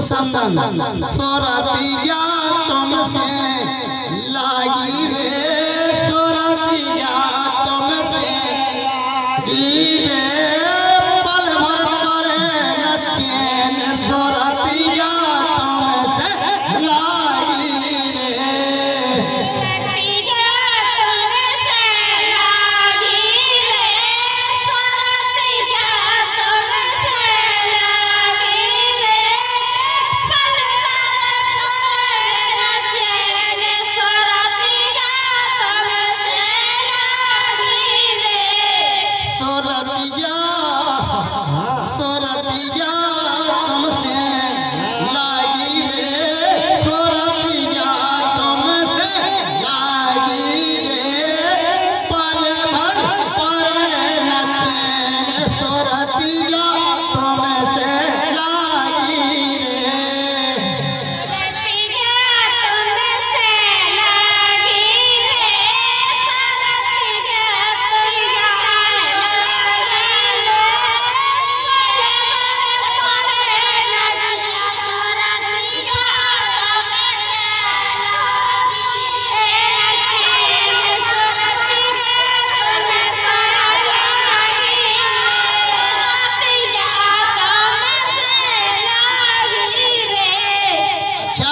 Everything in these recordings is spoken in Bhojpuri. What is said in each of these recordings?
समन सोरतिया तुमसे लागी रे, सोरतिया तुमसे लागी रे, पल भर परे न चैन, सोरतिया तुमसे लागी रे।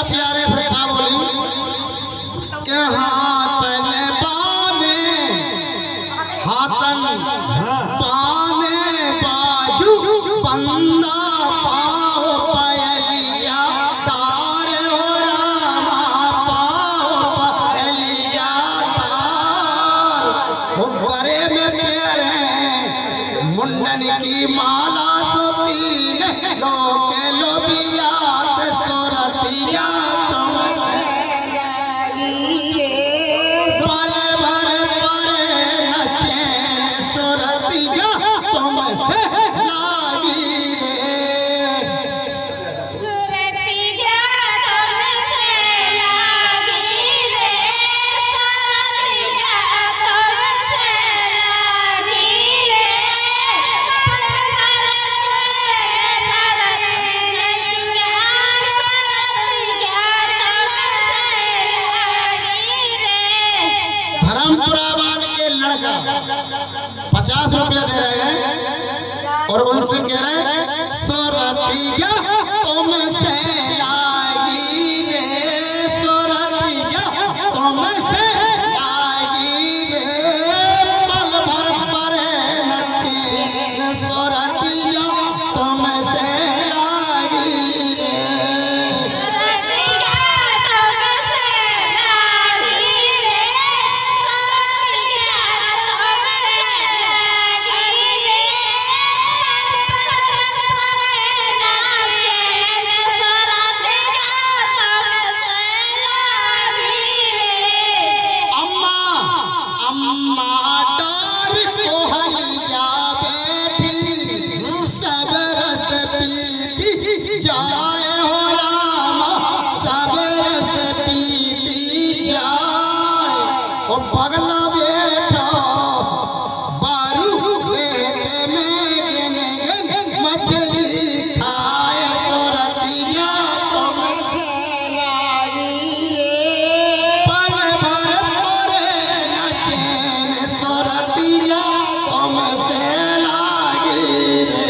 प्यारे फ्रेंडा बोली के हाथ ने बाने हाथन बाने बाजू बंदा पाओ पयलिया तार हो रामा पाओ पयलिया तार हो गरे में पेरे मुंडन की माला सोतीन लोके लोबियात सोरतिया तुमसे लागी रे, पल भर परे न चैन, सोरतिया तुमसे लागी रे। धर्मपुरा वाल के लड़का 50 रुपया दे रहे हैं और उनसे कह रहे हैं सोरतिया तुमसे लागी रे, सोरतिया तुमसे लागी रे, पल भर परे न चैन, सोरतिया तुमसे लागी रे। पगला बैठा बारू रेत में गन गन मछली खाए, सोरतिया तुमसे लागी रे, पल भर परे न चैन, सोरतिया तुमसे लागी रे।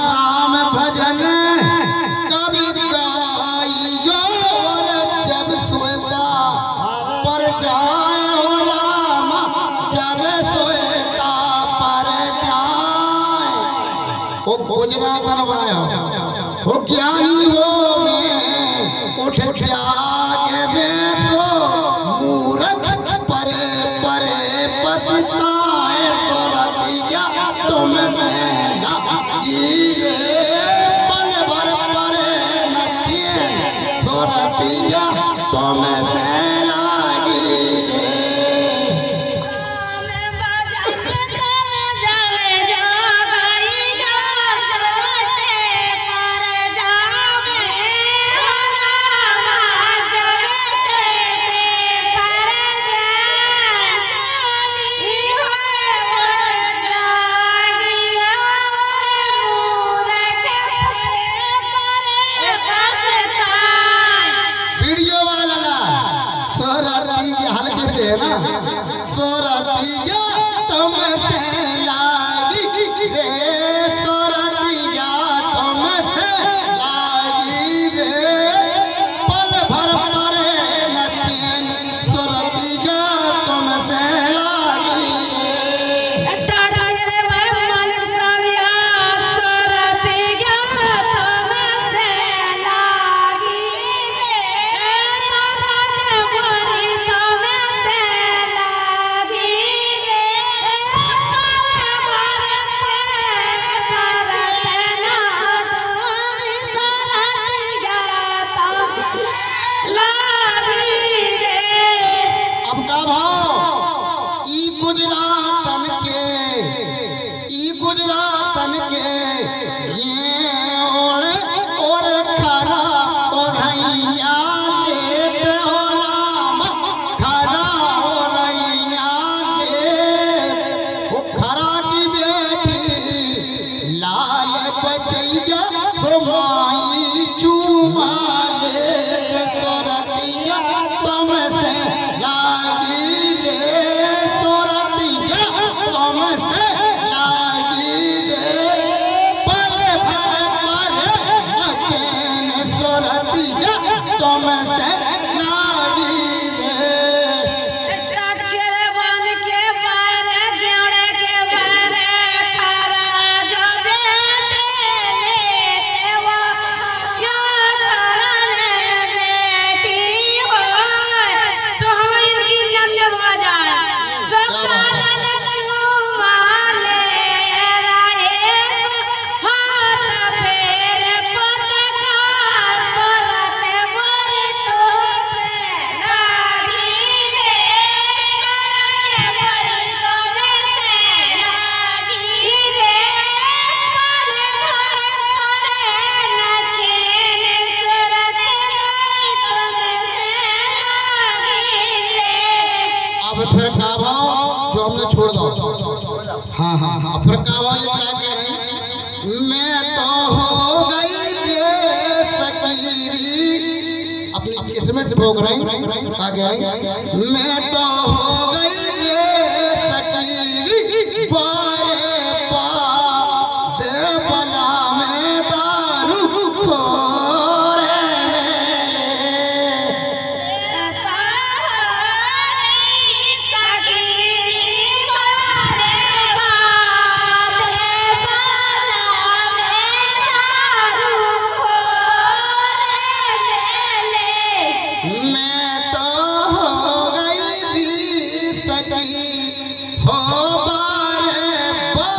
राम भजन कभी गाइयो और जब सोता पर जाए हो राम, जब सोता पर जाए वो गुजरात नवाया हो ज्ञानी हो में उठ जाग में सो मूर्ख परे परे पछताए, छोड़ दो। हाँ हाँ हाँ, फिर क्या हुआ, ये क्या कह रहे हैं, मैं तो हो गई रे सकीरी, अपनी किस्मत ठोक रही, आगे आई, मैं तो हो गई रे सकीरी, बारे पा दे बला में दारू खोरे मेरे। मैं तो हो गई री सकी हो बारे बा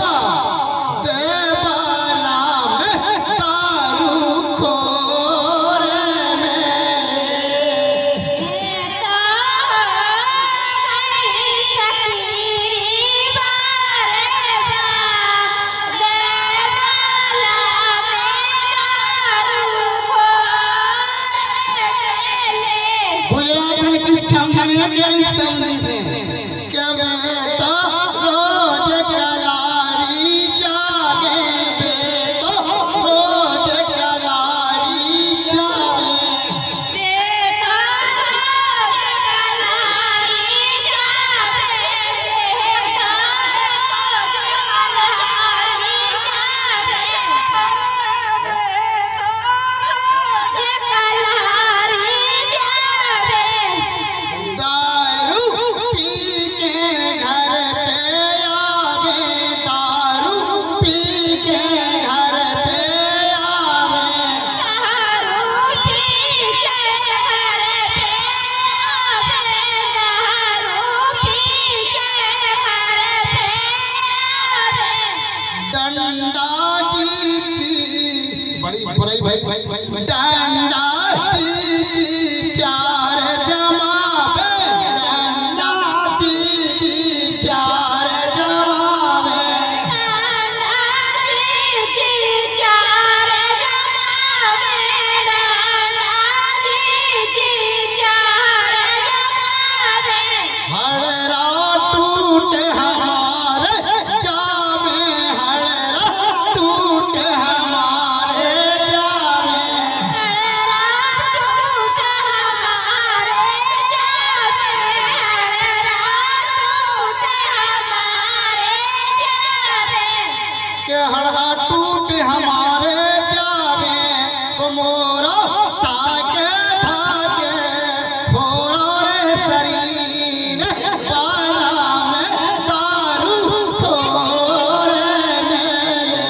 दे बाला में दारू खोरे मेरे। गुजरात की समझने के समझी से क्या बेटा रोज कलारी जावे, बेटो रोज कलारी जावे। दारू पी के घर पे आवे, दारू पी के घर पे आवे। डंडा चीची, बड़ी बुराई भाई, डंडा चीची चार जमावे, डंडा चीची चार जमावे। हड़रा टूटे हमारे जावे, हड़रा टूटे हमारे जावे। के हड़रा टूटे हमारे जावे, सो मोरा ताके थाके होरा रे शरीर, बाला में दारू खोरे मेरे।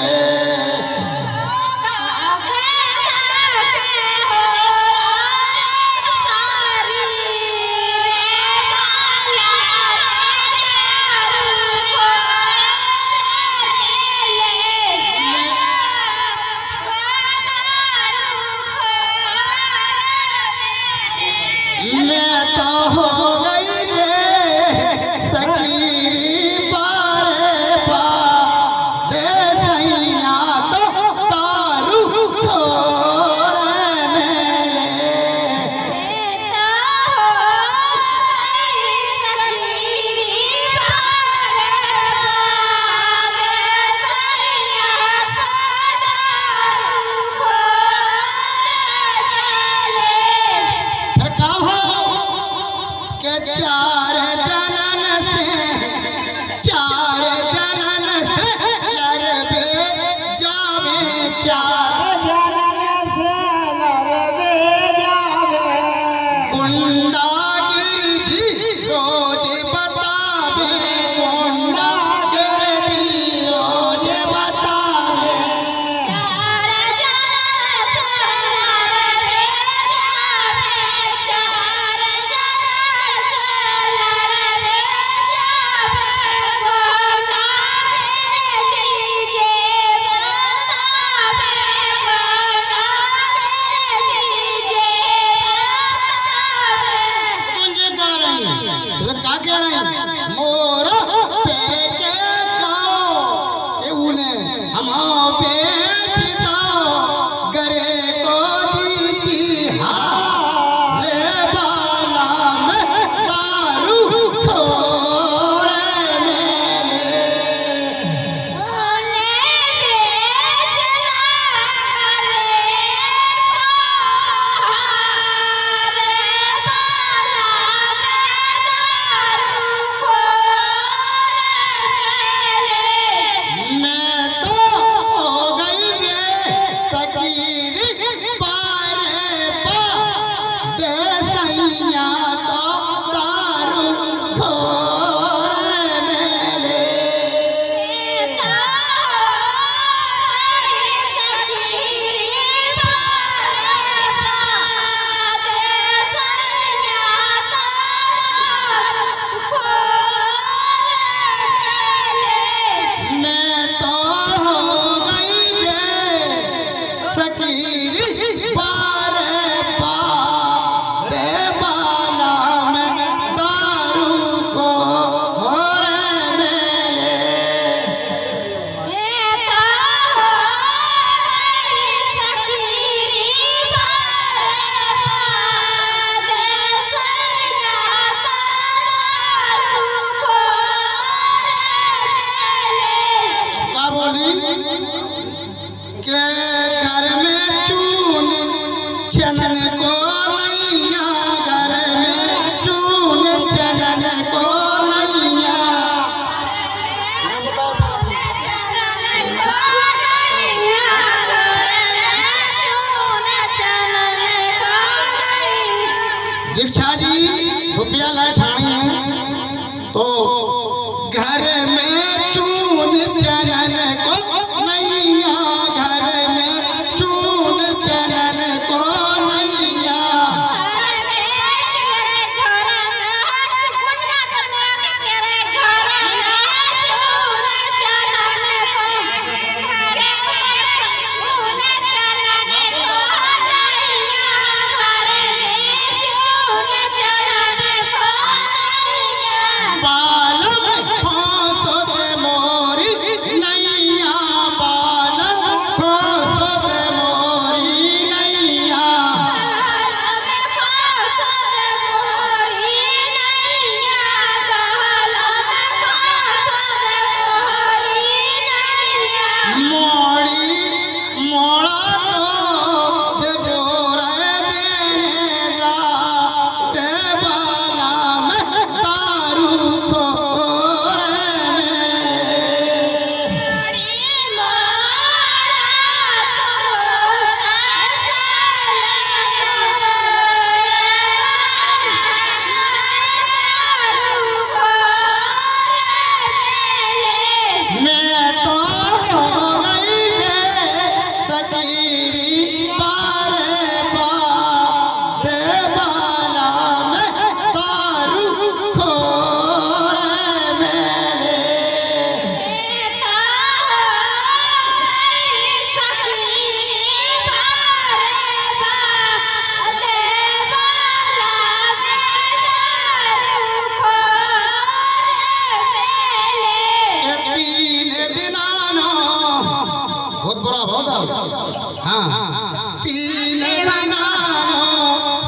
हाँ तीन बना लो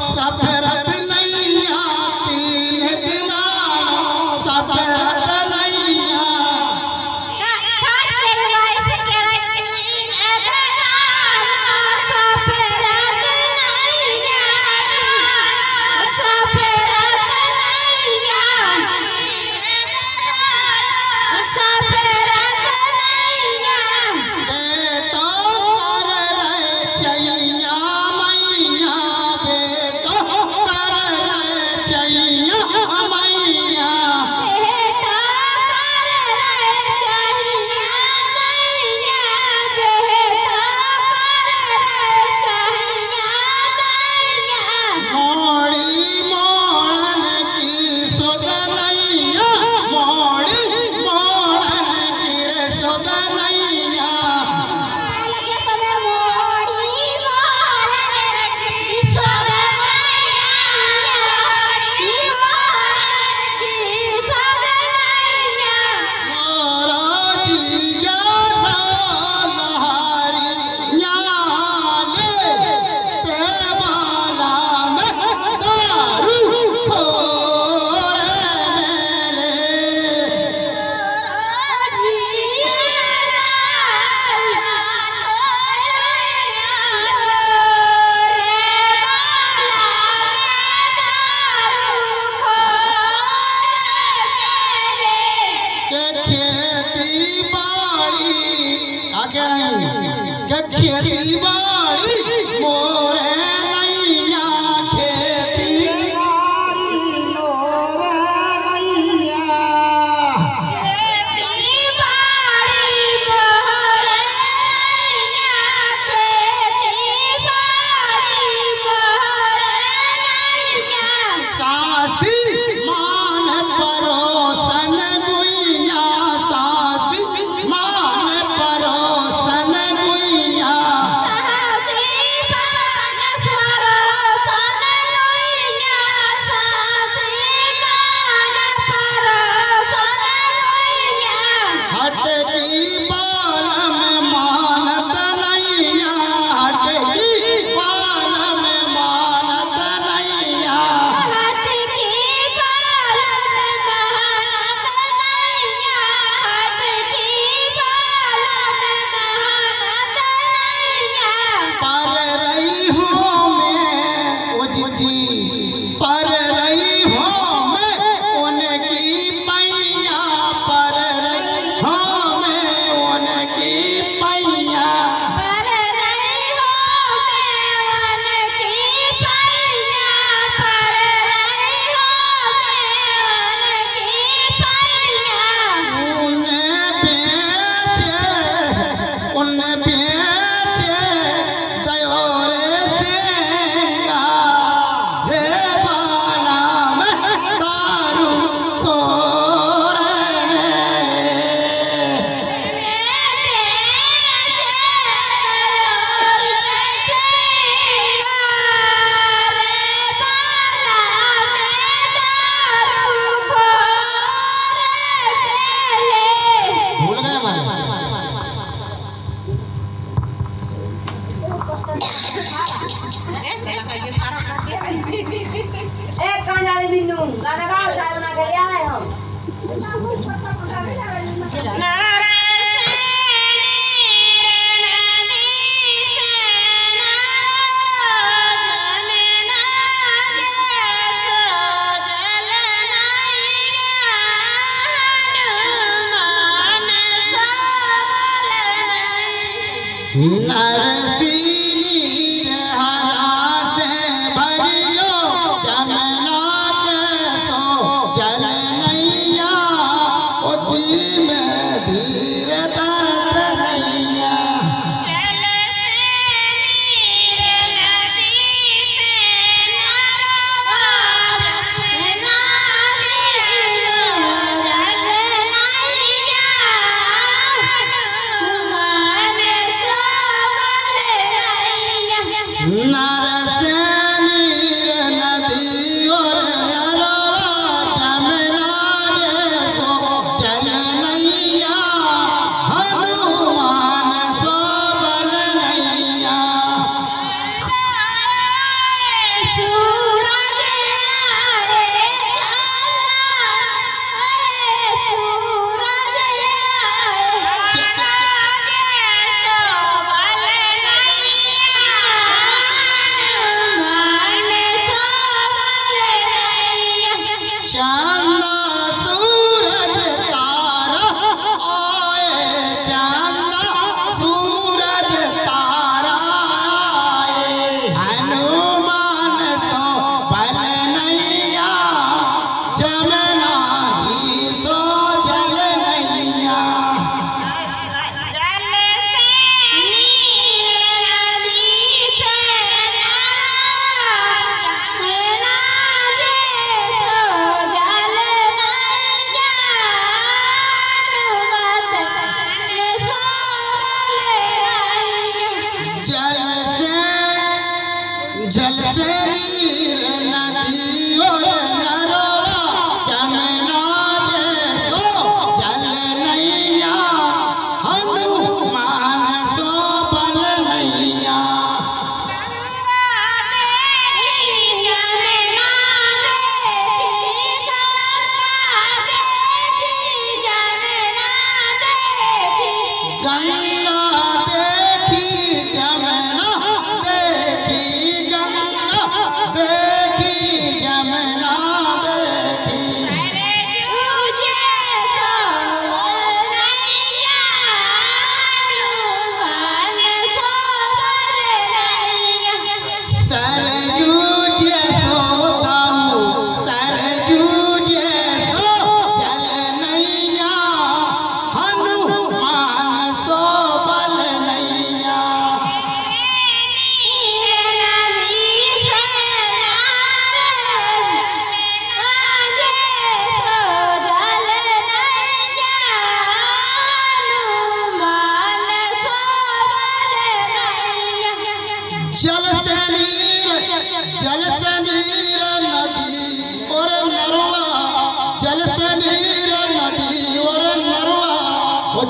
सफरत नैया, तीन दिला लो सफरत नैया। खेती बाड़ी मोरे नैया, खेती बाड़ी मोरे नैया, खेती बाड़ी मोरे नैया, खेती बाड़ी मोरे नैया। सासी मान परोसन गुइया, सासी मान परोसन गुइया। हटकी बाल में मानत नैया, हटकी बाल में मानत नैया। पर रही हो मैं ओ जी, पर रही हो मैं उनकी पैया, पर रही हो मैं उनकी पैया। उन्हें बेचे दयो रे सेंगा, रे बाला में दारू खोरे मेले। भूल गए मालिक। गाना गाओ, चाय बना के ले आए हम। नरसिनी हरा से भरियो, जमुना के सो जल नैया, उजी में धीर दर्द नैया। नरसिनी नदी और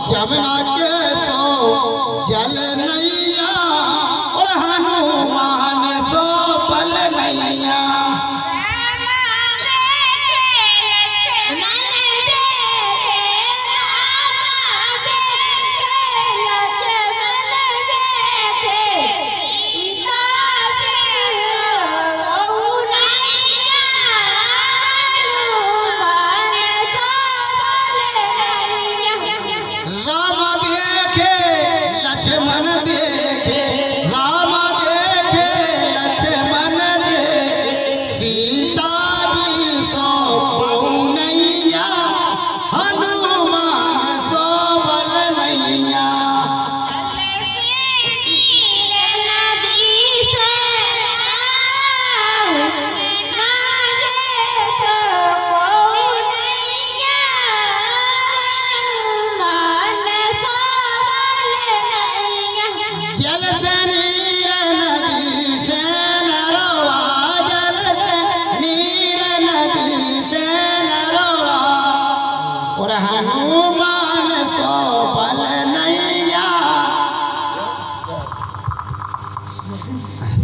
जमुना के सो जल नैया और हनुमान सो बल नैया। हनुमान सो बल नैया।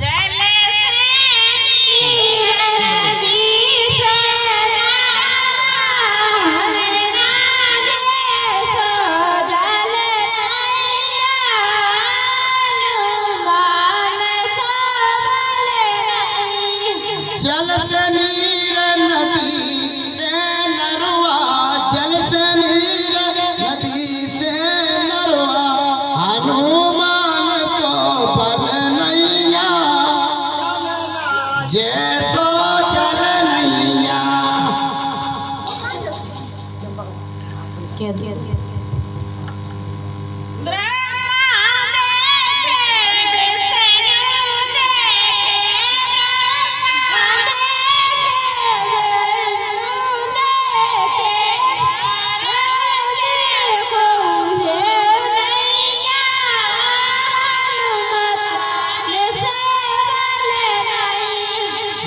जल से नीर नदी से नागे सो जल नैया। हनुमान सो बल नैया। जल से नीर नदी से नरवा, जल से नीर नदी से नरवा, हनुमान तो बल नैया जैसो जल नैया।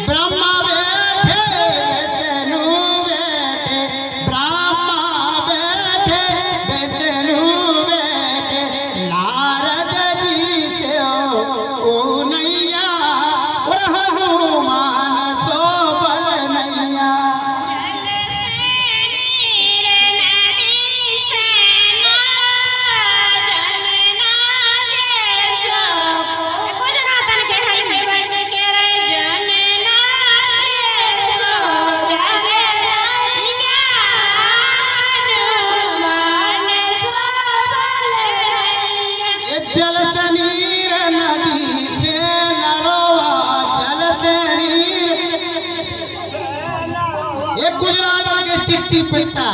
ब्रह्मा बैठे विष्णु बैठे, ब्रह्मा बैठे विष्णु बैठे, नारद जी से ओ नैया और हनुमान सो बल नैया। जल से नीर नदी से नरवा, जल से नीर ये गुजरात के चिट्ठी पिट्टा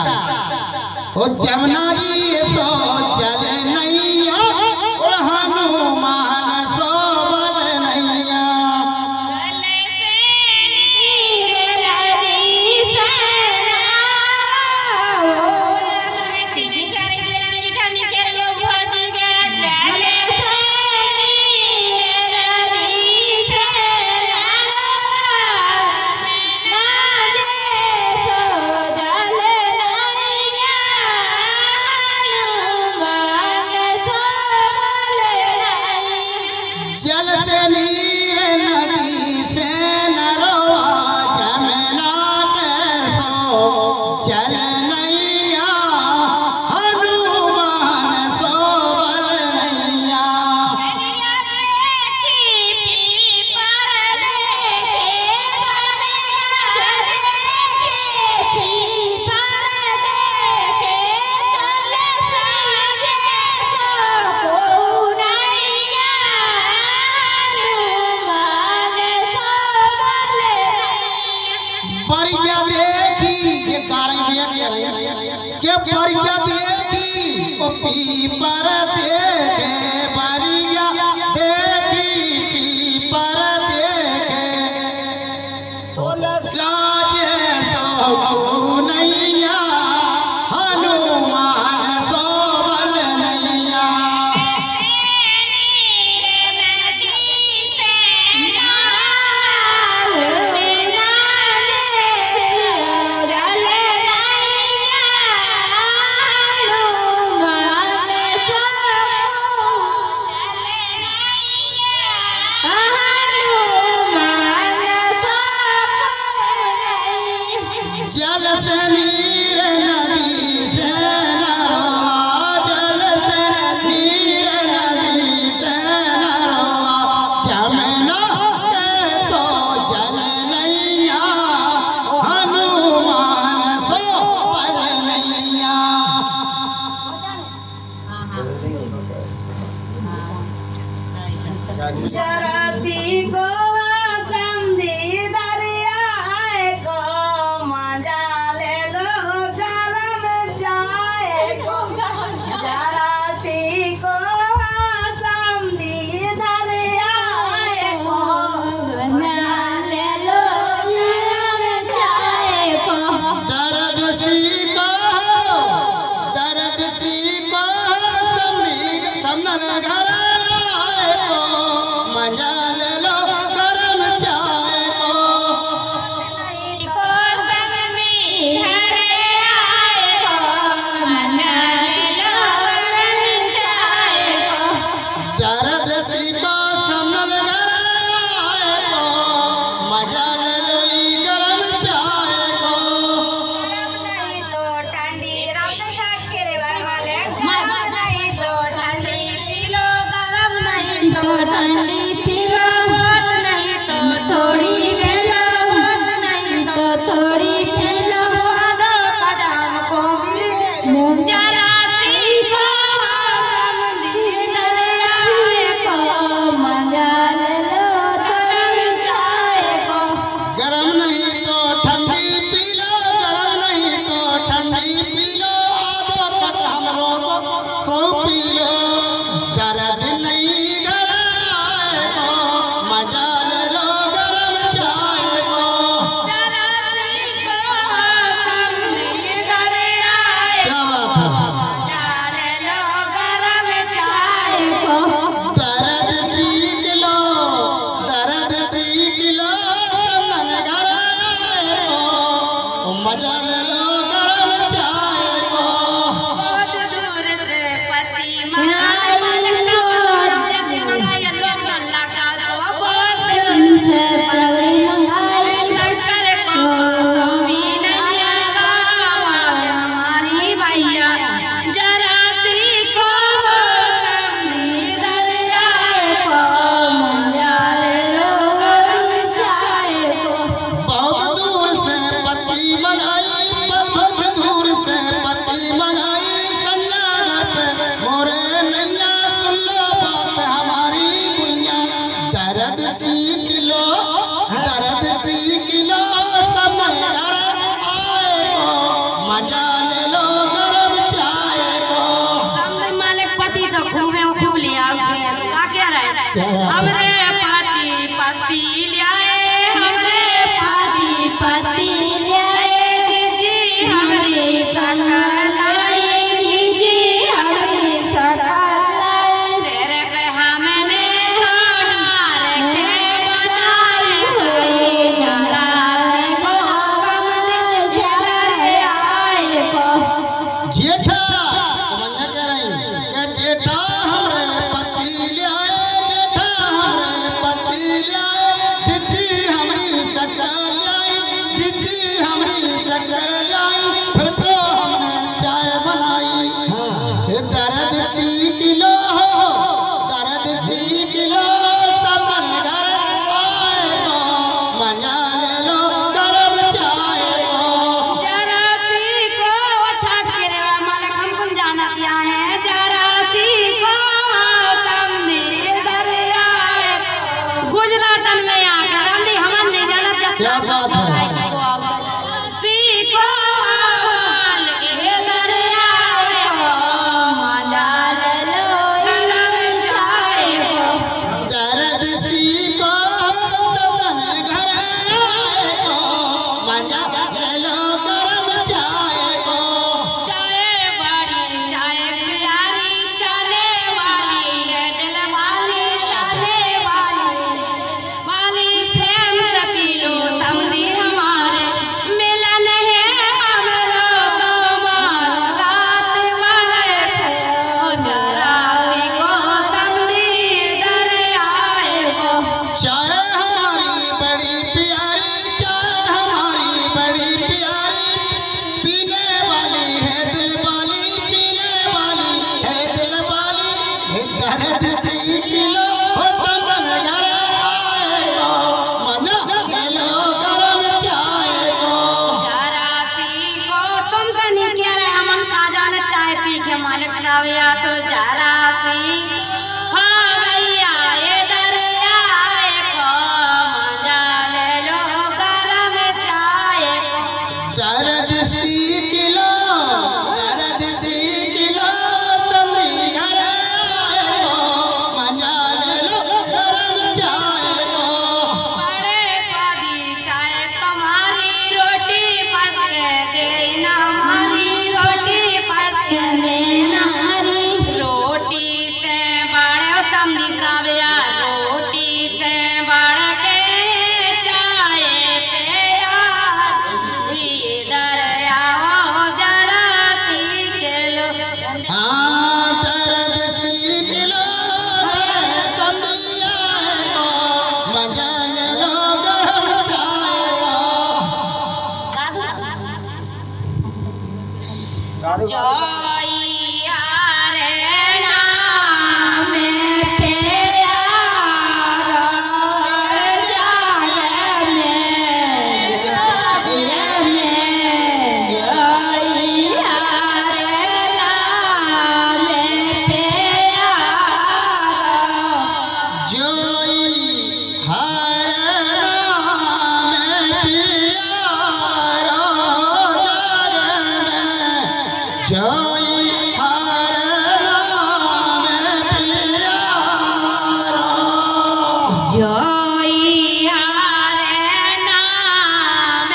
ओ जमुना जी सो जल नैया और हनुमान सो बल नैया। जल से नीर नदी से नरवा, जमुना के सो जल नैया, हनुमान सो बल नैया। परिजा देखी ये तारिया के परिजा देखी ओ पीपर देखे, परिजा देखी पीपर देखे, साजे सो नैया, हनुमान सो बल नैया। हनुमान जरासी को समझी दरिया को मजा ले लो गरम चाय को जरासी को समझी दरिया को मजा ले लो गरम चाय को दर्द सी को समझन घर आए को मजा ले लो गरम चाय को को समझी घर आए को मजा ले लो गरम चाय को दर्द सी को समझन घर आए को मजा ले लो ई गरम चाय को नहीं तो ठंडी रात के रे वाले नहीं तो ठंडी पी लो गरम नहीं तो ठंडी पी लो नहीं तो थोड़ी ले लो नहीं तो थोड़ी पी लो दो कदम को जरा सी को समझी दरिया को मजा ले लो गरम चाय को गरम नहीं तो ठंडी पी लो गरम नहीं तो ठंडी पी लो आधो कट हमरो को सौ पी लो दर्द नहीं घर आए को मजा ले लो गरम चाय को जरा सी को समझी दरिया क्या बात है मजा ले लो गरम चाय को दर्द सीख लो समन घर आए को मजा ले लो गरम चाय को बहुत दूर से पति मंगाई लो जैसे मंगाई लोग अल्लाह का सो बहुत दूर से चली मंगाई शंकर को तो भी नहीं आगा हमारी भैया जरा सी को समझी दरिया को मजा ले लो गरम चाय को बहुत दूर से पति मंगाई बहुत दूर से पति मंगाई संजा घर पे मोरे नैया सुन लो बात हमारी गुइया दर्द सीख लो समन घर आए को मजा ले लो गरम चाय को हमरे मालिक पति तो खूब लिया का कह रहे हमरे पति लियाए हमरे पति लियाए जी हमरे सकर लाई जी हमरे सकर लाई सिर पे हमने तो डार के बनाए गए जरा से को समझ आए को जेठा मन्ना करई के जेठा हमरे पति लियाए जेठा हमरे पति लियाए दीदी हमरी शक्कर लियाई दीदी हमरी शक्कर लियाई फिर तो हमने चाय बनाई हे दर्द सीख लो समन घर आए को मजा ले लो गरम चाय को जरा सी को ठाट के रे मालिक हमको जाना दिया है जरा सी को समझी दरिया गुजरातन में आकर रंदी हमन नहीं जाना क्या बात है सी को लगे दरिया को मजा ले लो गरम चाय को दर्द सी को समन घर आए को मजा ले लो गरम चाय को चाय बड़ी चाय प्यारी चले वाली है दिल वाली चले वाली प्रेम से पी लो समझी हमारे मिलन है हमरो तुम्हारो रात वाले ओ जरा सी को समझी दरिया को चाय हमारी बड़ी प्यारी पीने वाली है दिल वाली पीने वाली है दिल वाली हे दर्द सीख लो समन घर आए को मजा ले लो गरम चाय को जरा सी को तुमसे नहीं कह रहे हमन का जाने चाय पी के मालिक साहब या तो जरा सी हाँ भैया ये दरिया नारी रोटी से बड़े समझी साविया रोटी से बढ़ के चाय पे यार इधर आओ जरा सीख लो हाँ दर्द सीख लो जरा समझिया को मजा ले लो गरम चाय को जइया रे नाम पे यार जाए में जइया रे नाम पे यार जोई हर नाम पियारो जग में जोई हर नाम पियारो जइया रे नाम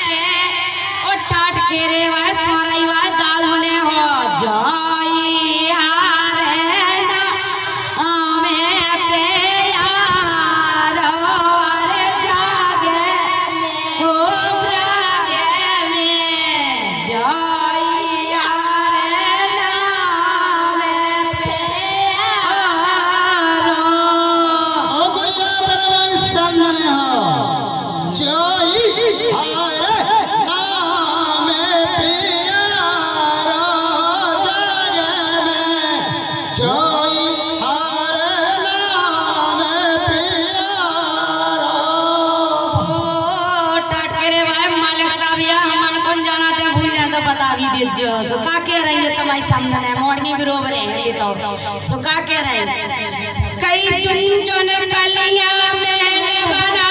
पे ओ ठाट के रे वा सोरई वा दालुने हो जइया रे नाम पे यार रे जागे हो ब्रज में जइया रे नाम पे यार ओ गुजरा बनवाई सामने हो जोई हर नाम पियारो जग में जोई हर नाम पियारो टटकेरे भाई मालिक साहब या मन कौन जाना ते भूल जाए तो बता भी दीजिए सो का के रही है तुम्हारे सामने ने मोड़नी बरोबर है ये तो सो का के रही कई चुन चुन कलियां महल बना